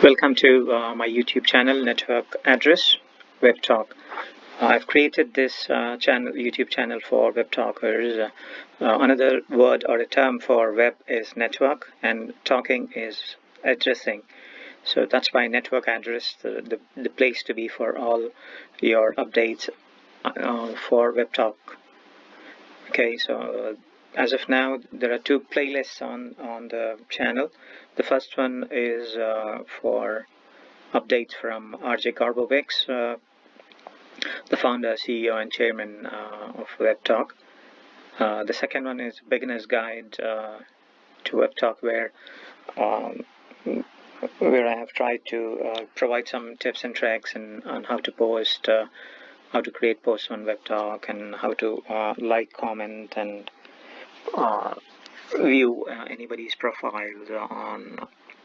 Welcome to my YouTube channel, Network Address Web Talk. I've created this YouTube channel for web talkers. Another word or a term for web is network, and talking is addressing. So that's why network address, the place to be for all your updates for web talk. Okay, so as of now, there are two playlists on the channel. The first one is for updates from RJ Garbowicz, the founder, CEO, and chairman of WebTalk. The second one is Beginner's Guide to WebTalk, where I have tried to provide some tips and tricks on how to post, how to create posts on WebTalk, and how to like, comment, and view anybody's profiles on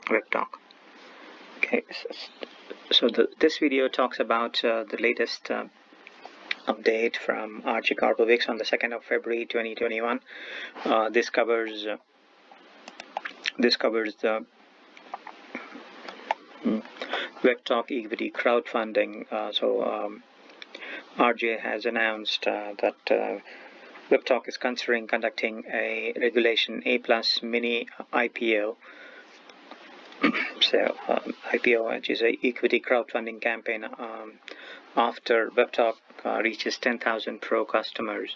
WebTalk. Okay, so this video talks about the latest update from RJ Garbowicz on the 2nd of February 2021. This covers the WebTalk equity crowdfunding. RJ has announced that WebTalk is considering conducting a Regulation A+ mini IPO. IPO, which is a equity crowdfunding campaign after WebTalk reaches 10,000 pro customers,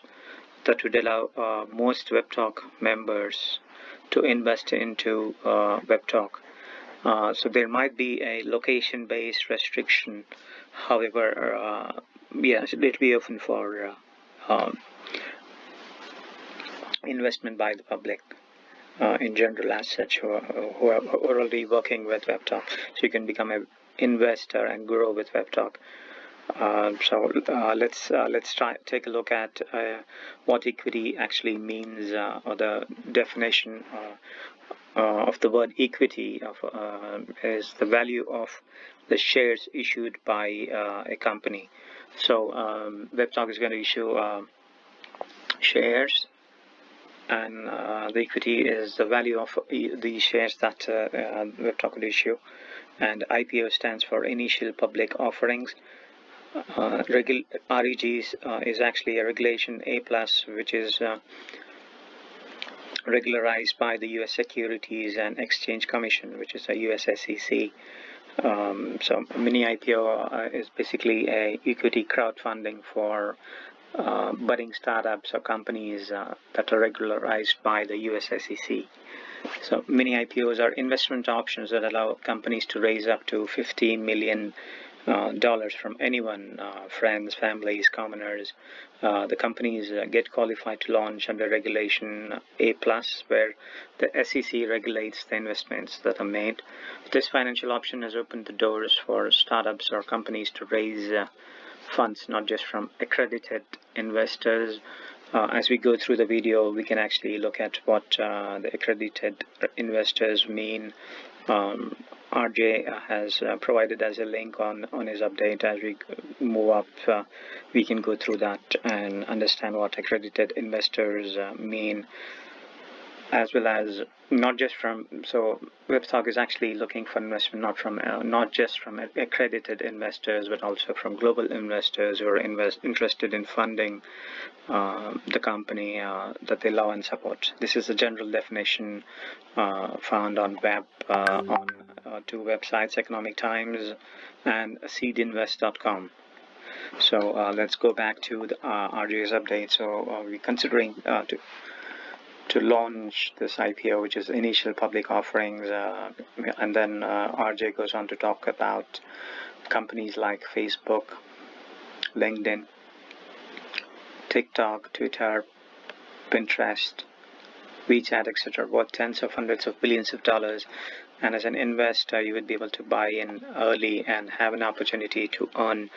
that would allow most WebTalk members to invest into WebTalk. So there might be a location-based restriction. However, yes, it will be open for investment by the public in general, as such, who are already working with WebTalk. So you can become an investor and grow with WebTalk. Let's take a look at what equity actually means, or the definition of the word equity is the value of the shares issued by a company. So WebTalk is going to issue shares, and the equity is the value of the shares that WebTalk will issue. And IPO stands for Initial Public Offerings. REGs is actually a Regulation A+, which is regularized by the U.S. Securities and Exchange Commission, which is a U.S. SEC. So mini IPO is basically a equity crowdfunding for budding startups or companies that are regularized by the U.S. SEC. So mini IPOs are investment options that allow companies to raise up to $50 million from anyone, friends, families, commoners. The companies get qualified to launch under Regulation A+, where the SEC regulates the investments that are made. This financial option has opened the doors for startups or companies to raise funds, not just from accredited investors. As we go through the video, we can actually look at what the accredited investors mean. RJ has provided as a link on his update. As we move up, we can go through that and understand what accredited investors mean, as well as not just from, so WebTalk is actually looking for investment not just from accredited investors, but also from global investors who are interested in funding the company that they love and support. This is a general definition found on web on two websites, Economic Times and seedinvest.com. So let's go back to the RJ's update. So we're considering to launch this IPO, which is Initial Public Offerings, and then RJ goes on to talk about companies like Facebook, LinkedIn, TikTok, Twitter, Pinterest, WeChat, etc., worth tens of hundreds of billions of dollars. And as an investor, you would be able to buy in early and have an opportunity to earn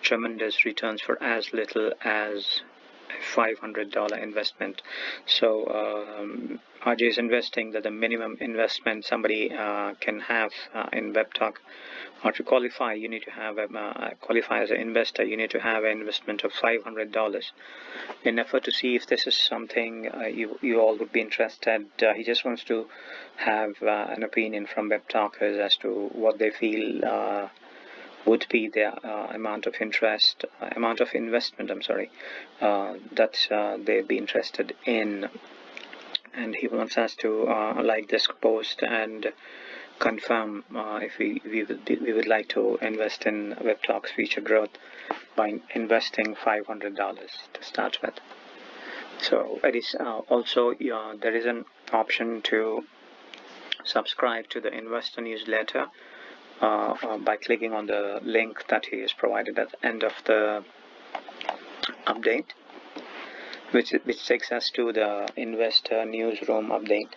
tremendous returns for as little as $500 investment. So RJ is investing that the minimum investment somebody can have in WebTalk, or to qualify, you need to have qualify as an investor. You need to have an investment of $500. In effort to see if this is something you all would be interested, he just wants to have an opinion from WebTalkers as to what they feel would be the amount of investment, that they'd be interested in. And he wants us to like this post and confirm if we would like to invest in WebTalk's future growth by investing $500 to start with. So it is also there is an option to subscribe to the investor newsletter by clicking on the link that he has provided at the end of the update, which takes us to the investor newsroom update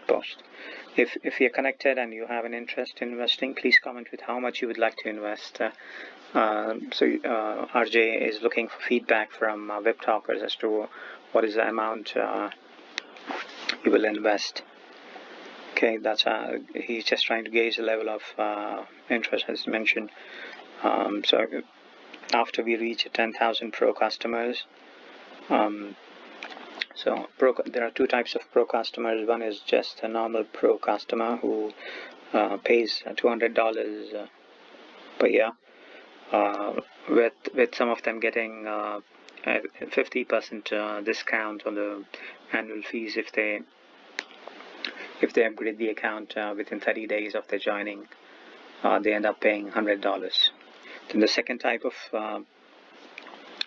post. If you're connected and you have an interest in investing, please comment with how much you would like to invest. RJ is looking for feedback from WebTalkers as to what is the amount you will invest. Okay, that's he's just trying to gauge the level of interest, as mentioned. So after we reach 10,000 pro customers, there are two types of pro customers. One is just a normal pro customer who pays $200 per year, with some of them getting 50% discount on the annual fees if they upgrade the account within 30 days of their joining. They end up paying $100. Then the second type of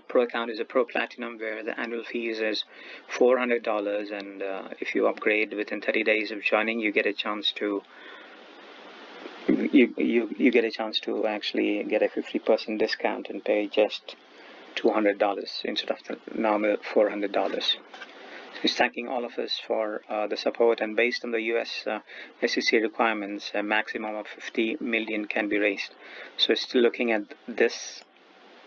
pro account is a pro platinum, where the annual fees is $400, and if you upgrade within 30 days of joining, you get a chance to actually get a 50% discount and pay just $200 instead of the normal $400. He's thanking all of us for the support, and based on the US SEC requirements, a maximum of 50 million can be raised. So still looking at this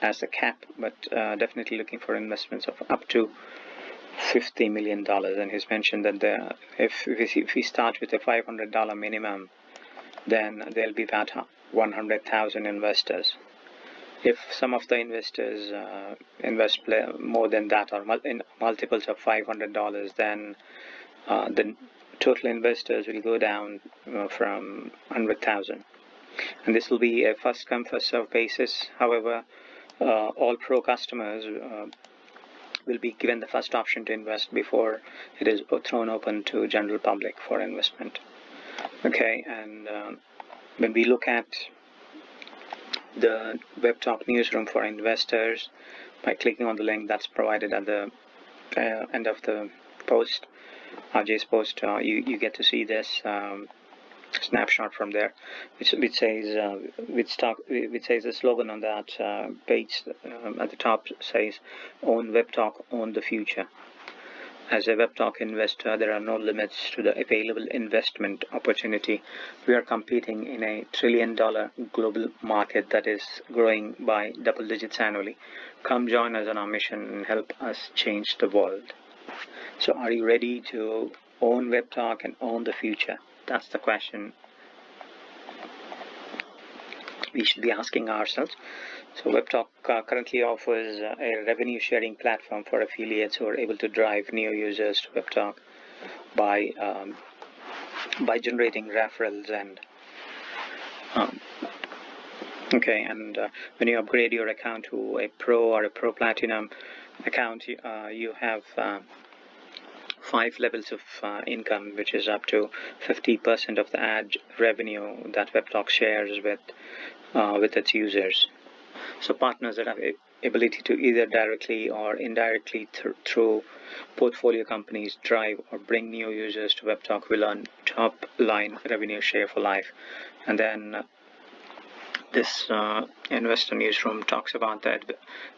as a cap, but definitely looking for investments of up to $50 million. And he's mentioned that if we start with a $500 minimum, then there'll be about 100,000 investors. If some of the investors invest more than that, or in multiples of $500, then the total investors will go down from 100,000. And this will be a first come first serve basis. However, all pro customers will be given the first option to invest before it is thrown open to general public for investment. Okay, and when we look at the WebTalk newsroom for investors, by clicking on the link that's provided at the end of the post, RJ's post, you get to see this snapshot from there, which says the slogan on that page at the top says, "Own WebTalk, own the future." As a WebTalk investor, there are no limits to the available investment opportunity. We are competing in a $1 trillion global market that is growing by double digits annually. Come join us on our mission and help us change the world. So are you ready to own WebTalk and own the future? That's the question we should be asking ourselves. So WebTalk currently offers a revenue sharing platform for affiliates who are able to drive new users to WebTalk by generating referrals and when you upgrade your account to a pro or a pro platinum account, you have 5 levels of income, which is up to 50% of the ad revenue that WebTalk shares with its users. So partners that have the ability to either directly or indirectly through portfolio companies drive or bring new users to WebTalk will earn top line revenue share for life. And then this investor newsroom talks about the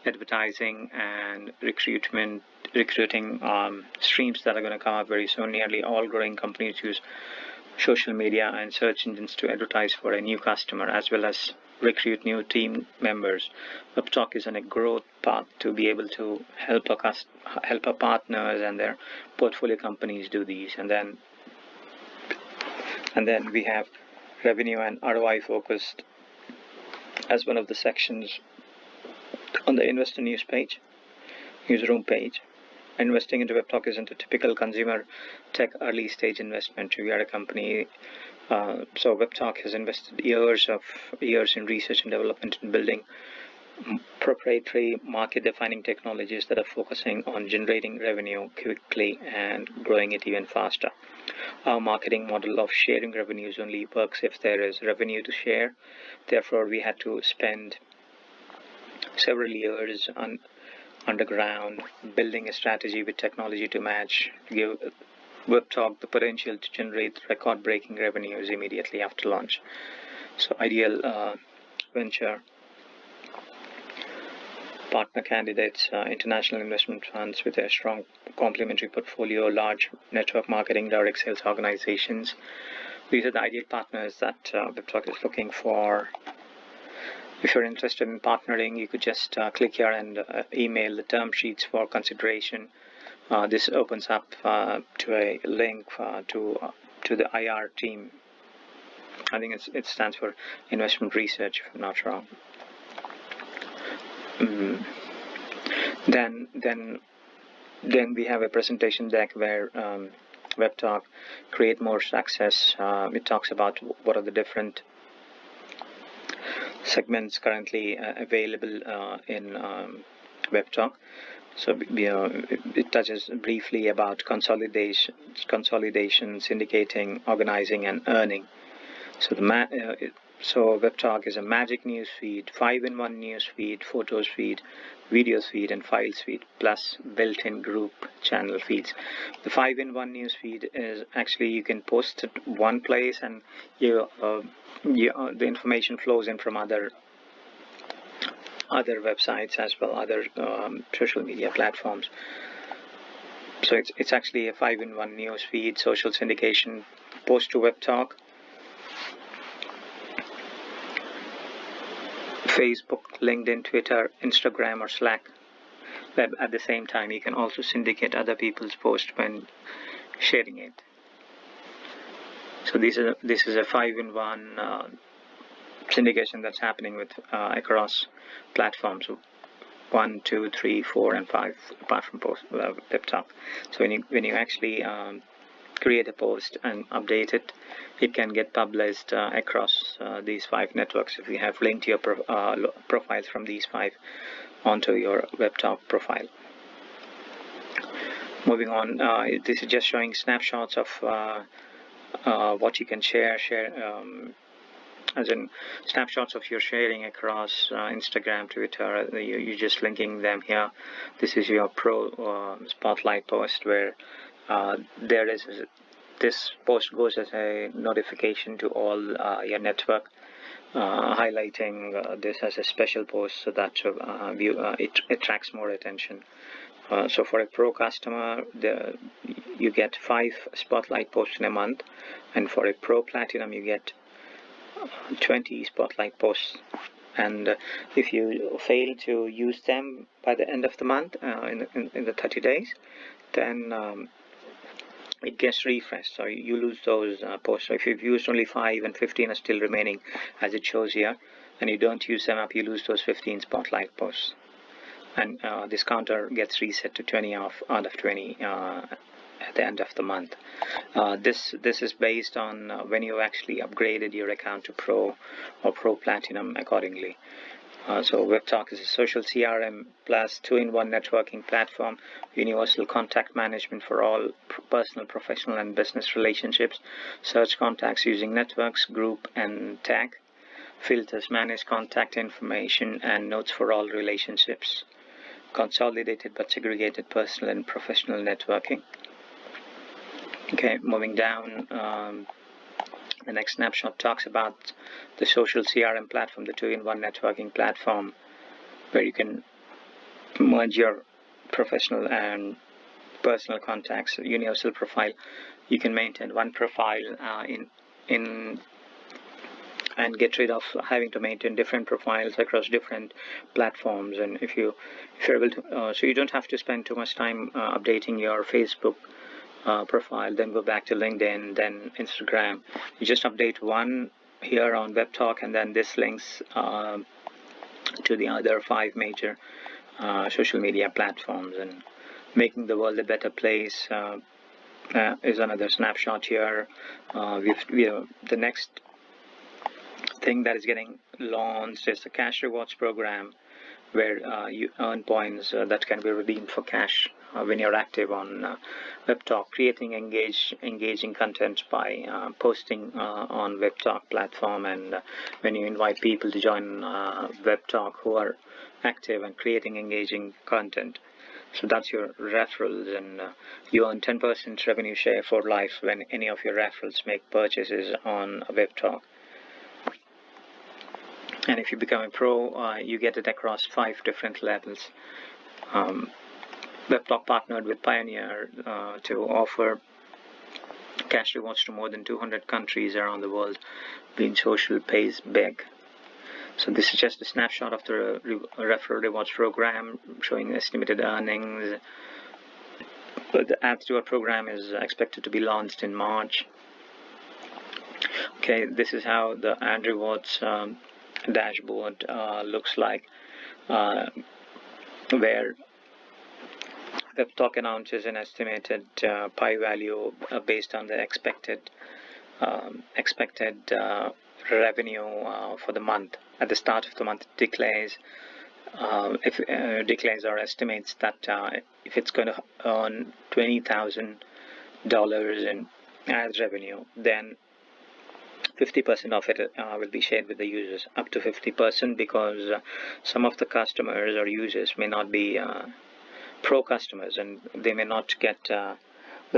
advertising and recruiting streams that are going to come up very soon. Nearly all growing companies use social media and search engines to advertise for a new customer, as well as recruit new team members. WebTalk is on a growth path to be able to help our partners and their portfolio companies do these. And then we have revenue and ROI focused as one of the sections on the investor newsroom page. Investing into WebTalk isn't a typical consumer tech early stage investment. We are a company, so WebTalk has invested years in research and development in building proprietary market-defining technologies that are focusing on generating revenue quickly and growing it even faster. Our marketing model of sharing revenues only works if there is revenue to share. Therefore, we had to spend several years underground building a strategy with technology to match, to give WebTalk the potential to generate record-breaking revenues immediately after launch. So ideal venture partner candidates, international investment funds with a strong complementary portfolio, large network marketing, direct sales organizations. These are the ideal partners that WebTalk is looking for. If you're interested in partnering, you could just click here and email the term sheets for consideration. This opens up to a link to the IR team. I think it stands for investment research, if I'm not wrong. Then we have a presentation deck where WebTalk create more success. It talks about what are the different segments currently available in WebTalk. So it touches briefly about consolidation, syndicating, organizing, and earning. So so WebTalk is a magic news feed, 5-in-1 news feed, photos feed, videos feed, and files feed, plus built-in group channel feeds. The 5-in-1 news feed is actually you can post it one place and the information flows in from other websites as well, other social media platforms. So it's actually a 5-in-1 news feed, social syndication, post to WebTalk, Facebook, LinkedIn, Twitter, Instagram, or Slack. Web at the same time, you can also syndicate other people's posts when sharing it. So this is a 5-in-1 syndication that's happening with across platforms. 1, 2, 3, 4, and 5, apart from WebTalk. So when you actually create a post and update it, it can get published across these 5 networks if you have linked your profiles from these 5 onto your WebTalk profile. Moving on, this is just showing snapshots of what you can share as in snapshots of your sharing across Instagram, Twitter. You're just linking them here. This is your pro spotlight post where this post goes as a notification to all your network, highlighting this as a special post so that it attracts more attention. So for a pro customer, you get 5 spotlight posts in a month, and for a pro platinum, you get 20 spotlight posts. And if you fail to use them by the end of the month, in the 30 days, then it gets refreshed. So you lose those posts. So if you've used only 5 and 15 are still remaining, as it shows here, and you don't use them up, you lose those 15 spotlight posts. And this counter gets reset to 20 out of 20 at the end of the month. This is based on when you actually upgraded your account to Pro or Pro Platinum accordingly. So WebTalk is a social CRM plus 2-in-1 networking platform, universal contact management for all personal, professional, and business relationships, search contacts using networks, group, and tag, filters, manage contact information, and notes for all relationships, consolidated but segregated personal and professional networking. Okay, moving down, the next snapshot talks about the social CRM platform, the 2-in-1 networking platform, where you can merge your professional and personal contacts, universal profile. You can maintain one profile in and get rid of having to maintain different profiles across different platforms. And if you're able to, so you don't have to spend too much time updating your Facebook profile, then go back to LinkedIn, then Instagram. You just update one here on WebTalk, and then this links to the other 5 major social media platforms. And making the world a better place is another snapshot here. The next thing that is getting launched is the cash rewards program, where you earn points that can be redeemed for cash when you're active on WebTalk, creating engaging content by posting on WebTalk platform. And when you invite people to join WebTalk who are active and creating engaging content, so that's your referrals, and you earn 10% revenue share for life when any of your referrals make purchases on WebTalk. And if you become a pro, you get it across 5 different levels. WebTalk partnered with Pioneer to offer cash rewards to more than 200 countries around the world. Being social pays big. So this is just a snapshot of the referral rewards program, showing estimated earnings. The Ads Reward program is expected to be launched in March. Okay, this is how the ad rewards dashboard looks like, where WebTalk announces an estimated pie value based on the expected revenue for the month. At the start of the month, it declares or estimates that if it's going to earn $20,000 in ads revenue, then 50% of it will be shared with the users, up to 50%, because some of the customers or users may not be pro customers, and they may not get the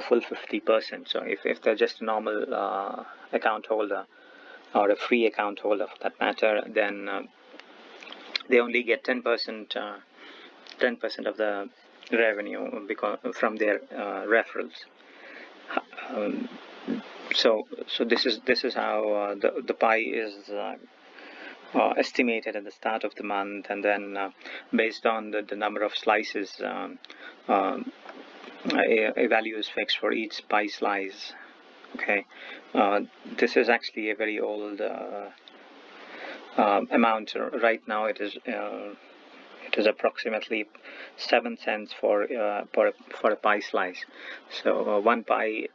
full 50%. So if they're just a normal account holder, or a free account holder for that matter, then they only get 10% of the revenue from their referrals. So this is how the pie is estimated at the start of the month, and then based on the number of slices, a value is fixed for each pie slice. Okay, this is actually a very old amount. Right now, it is approximately 7 cents for a pie slice. So one pie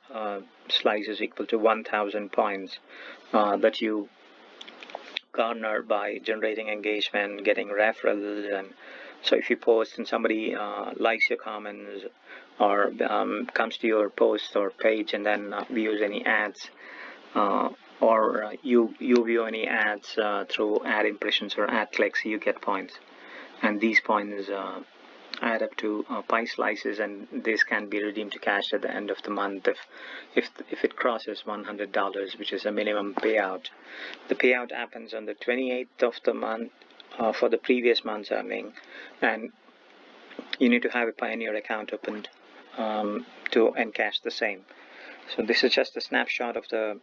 slice is equal to 1,000 points that you garner by generating engagement, getting referrals. And so if you post and somebody likes your comments, or comes to your post or page and then views any ads, or you view any ads through ad impressions or ad clicks, you get points. And these points add up to pie slices, and this can be redeemed to cash at the end of the month if it crosses $100, which is a minimum payout. The payout happens on the 28th of the month for the previous month's earning, and you need to have a Pioneer account opened to encash the same. So this is just a snapshot of the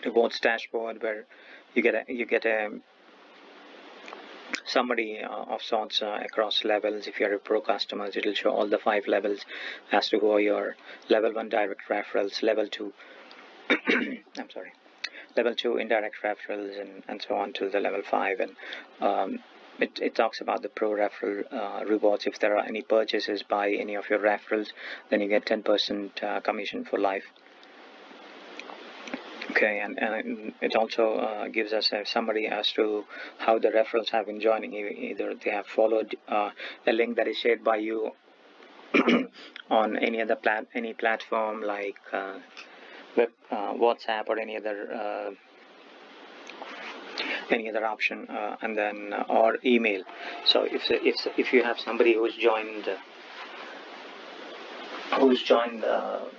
rewards dashboard, where you get a summary of sorts across levels. If you're a pro customer, it will show all the 5 levels as to who are your level 1 direct referrals, level 2 level 2 indirect referrals, and so on to the level 5. And it talks about the pro referral rewards. If there are any purchases by any of your referrals, then you get 10% commission for life. Okay, and it also gives us a summary as to how the referrals have been joining. Either they have followed a link that is shared by you on any other platform like WhatsApp or any other option, and then or email. So if you have somebody who's joined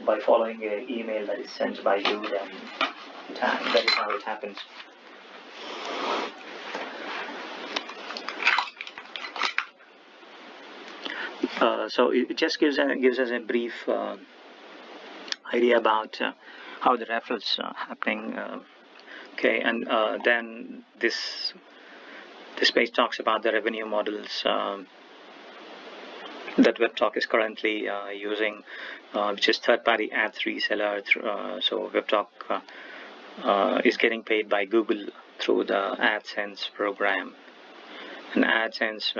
by following an email that is sent by you, then that is how it happens. So it just gives us a brief idea about how the referrals are happening. Okay, and then this page talks about the revenue models that WebTalk is currently using, which is third-party ads reseller. So WebTalk is getting paid by Google through the AdSense program, and AdSense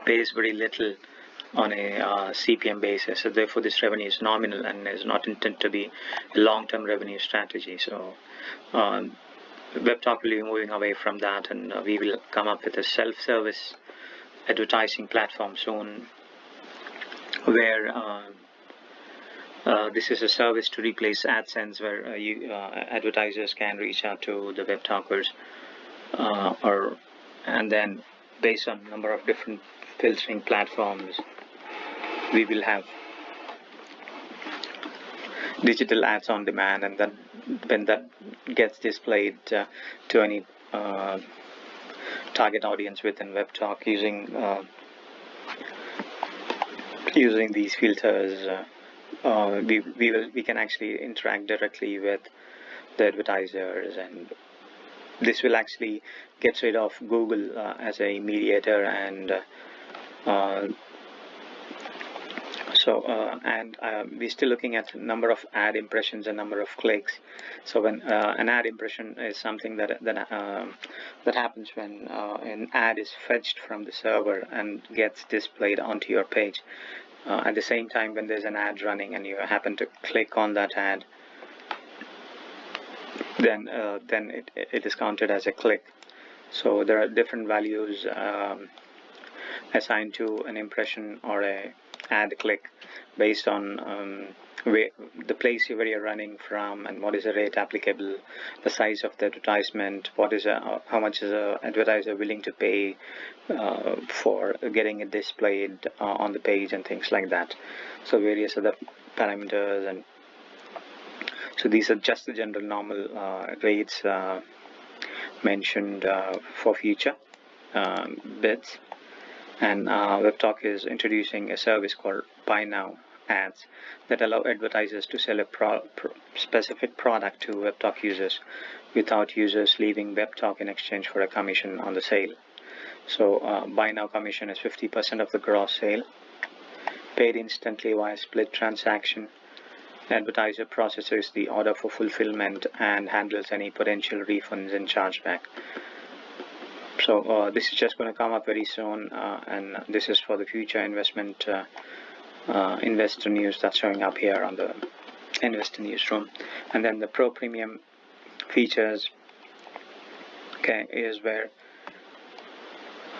pays very little on a CPM basis. So therefore, this revenue is nominal and is not intended to be a long-term revenue strategy. So WebTalk will be moving away from that, and we will come up with a self-service advertising platform soon, where this is a service to replace AdSense, where advertisers can reach out to the WebTalkers, and then based on a number of different filtering platforms, we will have digital ads on demand, and then when that gets displayed to any target audience within WebTalk using these filters, we can actually interact directly with the advertisers, and this will actually get rid of Google as a mediator, and we're still looking at number of ad impressions and number of clicks. So when an ad impression is something that happens when an ad is fetched from the server and gets displayed onto your page. At the same time, when there's an ad running and you happen to click on that ad, then it is counted as a click. So there are different values assigned to an impression or a ad click based on the place where you're running from, and what is the rate applicable, the size of the advertisement, how much is an advertiser willing to pay for getting it displayed on the page, and things like that. So various other parameters, and so these are just the general normal rates mentioned for future bids. And WebTalk is introducing a service called Buy Now Ads that allow advertisers to sell a specific product to WebTalk users without users leaving WebTalk in exchange for a commission on the sale. So Buy Now commission is 50% of the gross sale, paid instantly via split transaction. The advertiser processes the order for fulfillment and handles any potential refunds and chargeback. So this is just going to come up very soon, and this is for the future investor news that's showing up here on the investor newsroom. And then the Pro Premium features, okay, is where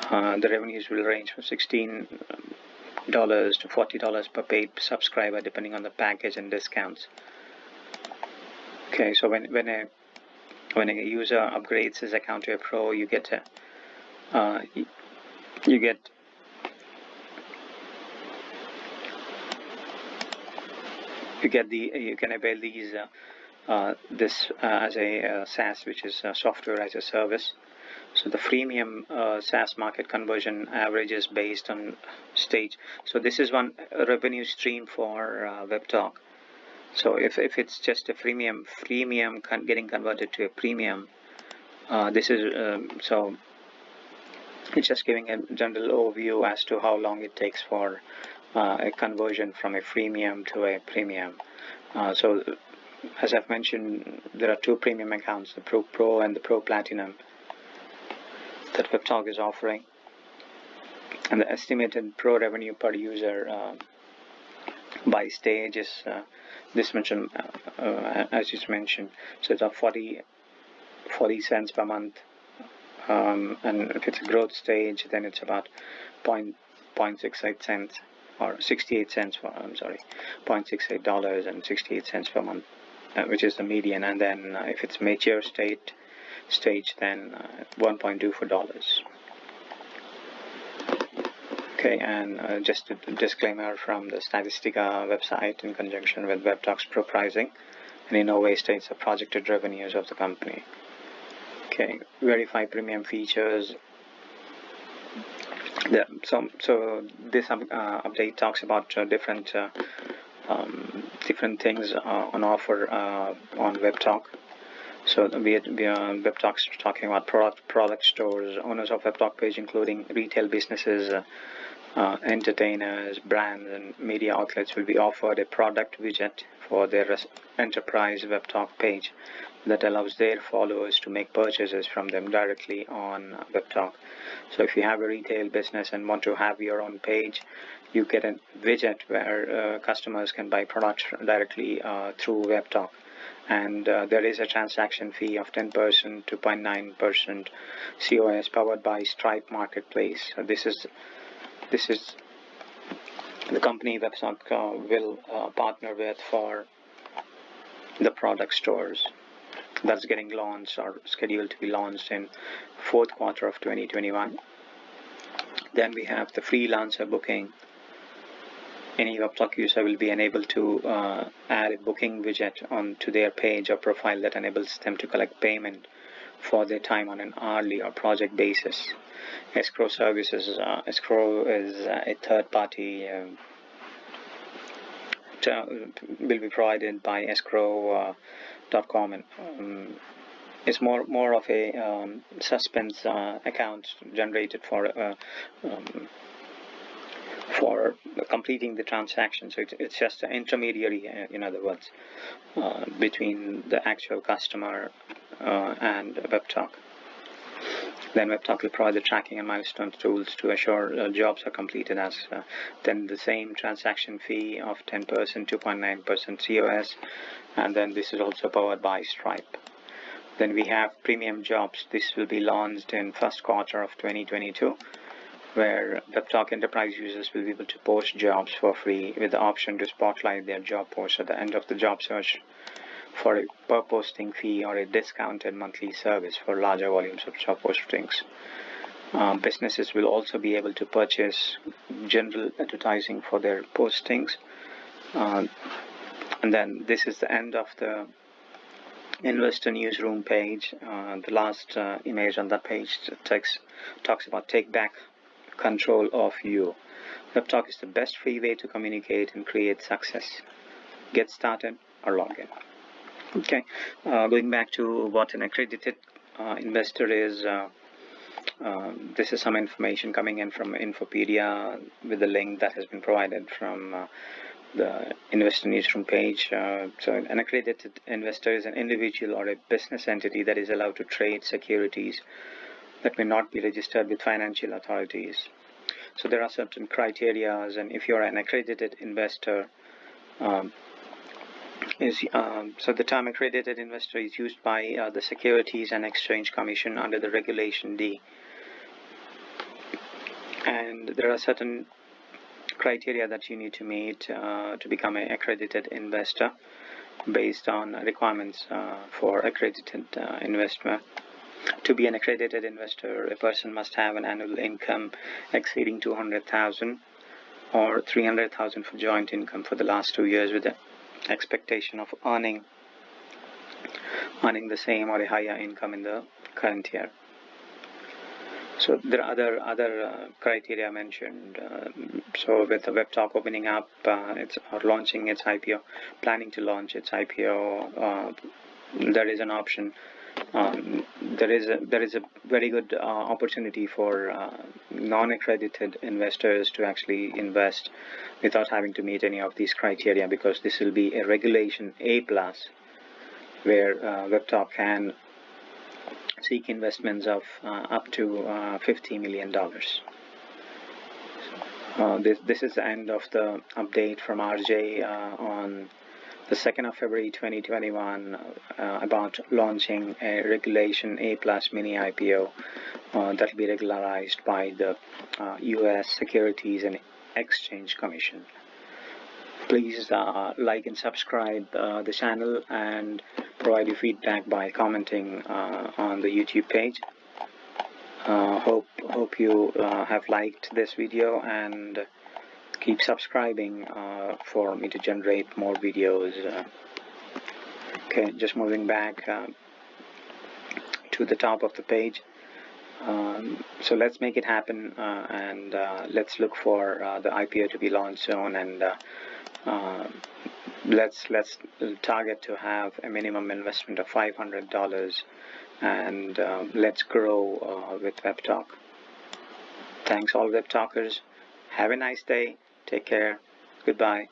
the revenues will range from $16 to $40 per paid subscriber, depending on the package and discounts. Okay, so when a user upgrades his account to a Pro, you get you can avail these this as a SaaS, which is software as a service. So the freemium SaaS market conversion averages based on stage. So this is one revenue stream for WebTalk. So if it's just a freemium getting converted to a premium, this is so it's just giving a general overview as to how long it takes for a conversion from a freemium to a premium. So as I've mentioned, there are two premium accounts, the Pro and the Pro Platinum, that WebTalk is offering. And the estimated Pro revenue per user by stage is this mentioned, as you mentioned. So it's up 40 cents per month. And if it's a growth stage, then it's about 0.68 cents or 68 cents for, $0.68 and 68 cents per month, which is the median. And then if it's mature stage, then $1.24. Okay, and just a disclaimer from the Statistica website: in conjunction with WebTalk's Pro pricing, and in no way states the projected revenues of the company. Okay, verify premium features. So this update talks about different things on offer on WebTalk. So WebTalk's talking about product stores, owners of WebTalk page, including retail businesses, entertainers, brands, and media outlets will be offered a product widget for their enterprise WebTalk page that allows their followers to make purchases from them directly on WebTalk. So if you have a retail business and want to have your own page, you get a widget where customers can buy products directly through WebTalk. And there is a transaction fee of 10%, 2.9% COS powered by Stripe Marketplace. So this is the company WebTalk will partner with for the product stores that's getting launched or scheduled to be launched in fourth quarter of 2021. Then we have the freelancer booking. Any WebTalk user will be enabled to add a booking widget onto their page or profile that enables them to collect payment for their time on an hourly or project basis. Escrow services. Escrow is a third-party will be provided by escrow.com, and it's more of a suspense account generated for completing the transaction. So it's just an intermediary, in other words, between the actual customer and WebTalk. Then WebTalk will provide the tracking and milestone tools to assure jobs are completed as then the same transaction fee of 10%, 2.9% COS, and then this is also powered by Stripe. Then we have premium jobs. This will be launched in first quarter of 2022, where WebTalk enterprise users will be able to post jobs for free with the option to spotlight their job post at the end of the job search for a per posting fee or a discounted monthly service for larger volumes of job postings. Businesses will also be able to purchase general advertising for their postings. And then this is the end of the investor newsroom page. The last image on that page talks about take back control of you. WebTalk is the best free way to communicate and create success. Get started or log in. Okay, going back to what an accredited investor is, this is some information coming in from Infopedia with the link that has been provided from the investor newsroom page. So an accredited investor is an individual or a business entity that is allowed to trade securities that may not be registered with financial authorities. So there are certain criteria, and if you're an accredited investor, so the term accredited investor is used by the Securities and Exchange Commission under the Regulation D, and there are certain criteria that you need to meet to become an accredited investor based on requirements for accredited investor. To be an accredited investor, a person must have an annual income exceeding 200,000 or 300,000 for joint income for the last 2 years, with the expectation of earning the same or a higher income in the current year. So there are other criteria mentioned. So with the WebTalk opening up, or launching its IPO, planning to launch its IPO, there is an option. There is a very good opportunity for non-accredited investors to actually invest without having to meet any of these criteria, because this will be a regulation A+, where WebTalk can seek investments of up to $50 million. This is the end of the update from RJ on the 2nd of February 2021 about launching a Regulation A+ mini IPO that will be regularized by the U.S. Securities and Exchange Commission. Please like and subscribe the channel and provide your feedback by commenting on the YouTube page. Hope you have liked this video, and keep subscribing for me to generate more videos. Okay, just moving back to the top of the page. So let's make it happen, and let's look for the IPO to be launched soon, and let's target to have a minimum investment of $500, and let's grow with WebTalk. Thanks all WebTalkers. Have a nice day. Take care. Goodbye.